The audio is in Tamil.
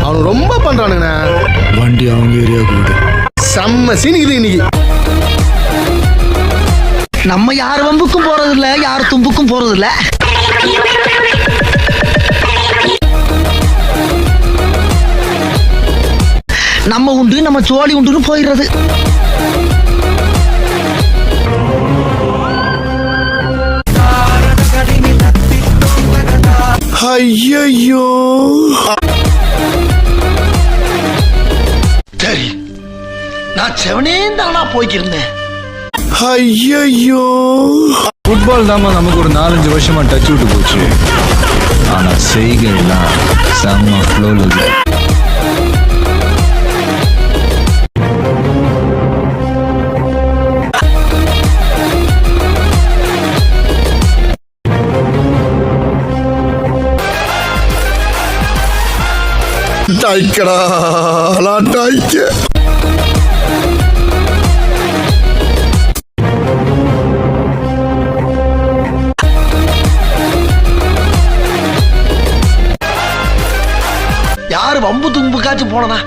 அவனு ரொம்ப பண்றானுங்கண்ணா. வண்டி அவங்க ஏரியாவுக்கு விடு. செம்ம சீனிக்குது இன்னைக்கு. நம்ம யார் வம்புக்கும் போறது இல்ல, யார் தும்புக்கும் போறது இல்ல. நம்ம உண்டு, நம்ம சோழி உண்டுன்னு போயிடுறது. ஐயோ சரி, நான் செவனேந்தானா போய்க்கிருந்தேன். ஐயோ ஃபுட்பால் தாமா நமக்கு ஒரு 4-5 வருஷமா டச் விட்டு போச்சு. ஆனா செய்கைலாம் செம்ம ஃப்ளோல இருக்கு. டாய்க்கடா டாய்க்க. யாரு வம்பு தும்புக்காச்சும் போனனா